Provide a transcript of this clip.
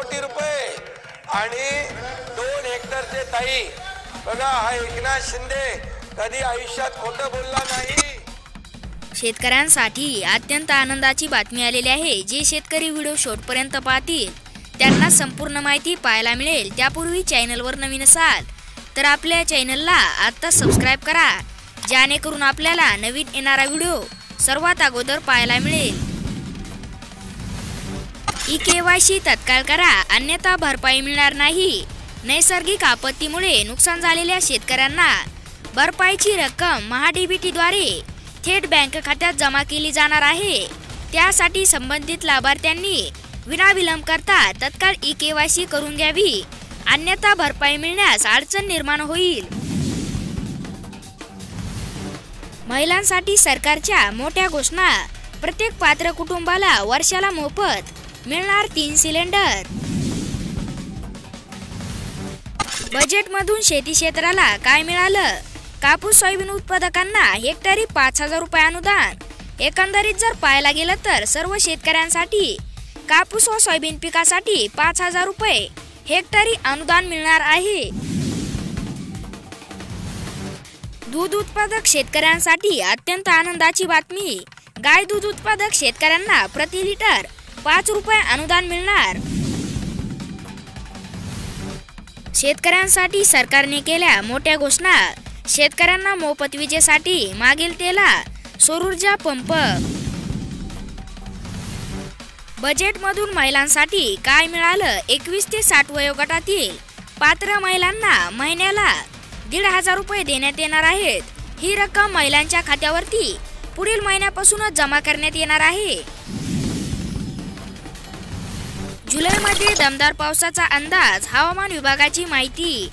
कोटी रुपये आणि 2 हेक्टरचे ताई बघा हा एकनाथ शिंदे कधी आयुष्यात खोटं बोलला नाही। शेतकऱ्यांसाठी अत्यंत आनंदाची बातमी आलेली आहे। जे शेतकरी व्हिडिओ शेवटपर्यंत पाहतील त्यांना संपूर्ण माहिती पाहायला मिळेल। त्यापूर्वी चॅनलवर नवीन असाल तर आपल्या चॅनलला आता सबस्क्राइब करा, जेणेकरून आपल्याला नवीन येणारा व्हिडिओ सर्वात अगोदर पाहायला मिळेल। ई-केवायसी तत्काळ करा, अन्यथा भरपाई मिळणार नाही। नैसर्गिक आपत्तीमुळे नुकसान झालेल्या शेतकऱ्यांना भरपाईची रक्कम महा-डीबीटीद्वारे थेट बँक खात्यात जमा केली जाणार आहे। त्यासाठी संबंधित लाभार्थ्यांनी विनाविलंब करता तत्काळ ई-केवायसी करून घ्यावी, अन्यथा भरपाई मिळण्यास अडचण निर्माण होईल। महिलांसाठी सरकारच्या मोठ्या घोषणा, प्रत्येक पात्र कुटुंबाला वर्षाला मोफत मिळणार 3 सिलेंडर। बजेटमधून शेती क्षेत्राला काय मिळालं? कापूस सोयाबीन उत्पादकांना हेक्टरी 5,000 रुपये अनुदान। एकंदरीत जर पाहायला गेलं तर सर्व शेतकऱ्यांसाठी कापूस व सोयाबीन पिकासाठी 5,000 रुपये हेक्टरी अनुदान मिळणार आहे। दूध उत्पादक शेतकऱ्यांसाठी अत्यंत आनंदाची बातमी, गाय दूध उत्पादक शेतकऱ्यांना प्रति लिटर 5 रुपये अनुदान मिळणार। शेतकऱ्यांसाठी सरकारने केल्या मोठ्या घोषणा, शेतकऱ्यांना मोफत विजेसाठी मागील तेला सौर ऊर्जा पंप। बजेटमधून महिलांसाठी काय मिळालं? 21 ते 60 वयोगटातील पात्र महिलांना महिन्याला 1,500 रुपये देण्यात येणार आहेत। ही रक्कम महिलांच्या खात्यावरती पुढील महिन्यापासूनच जमा करण्यात येणार आहे। जुलैमध्ये दमदार पावसाचा अंदाज, हवामान विभागाची माहिती।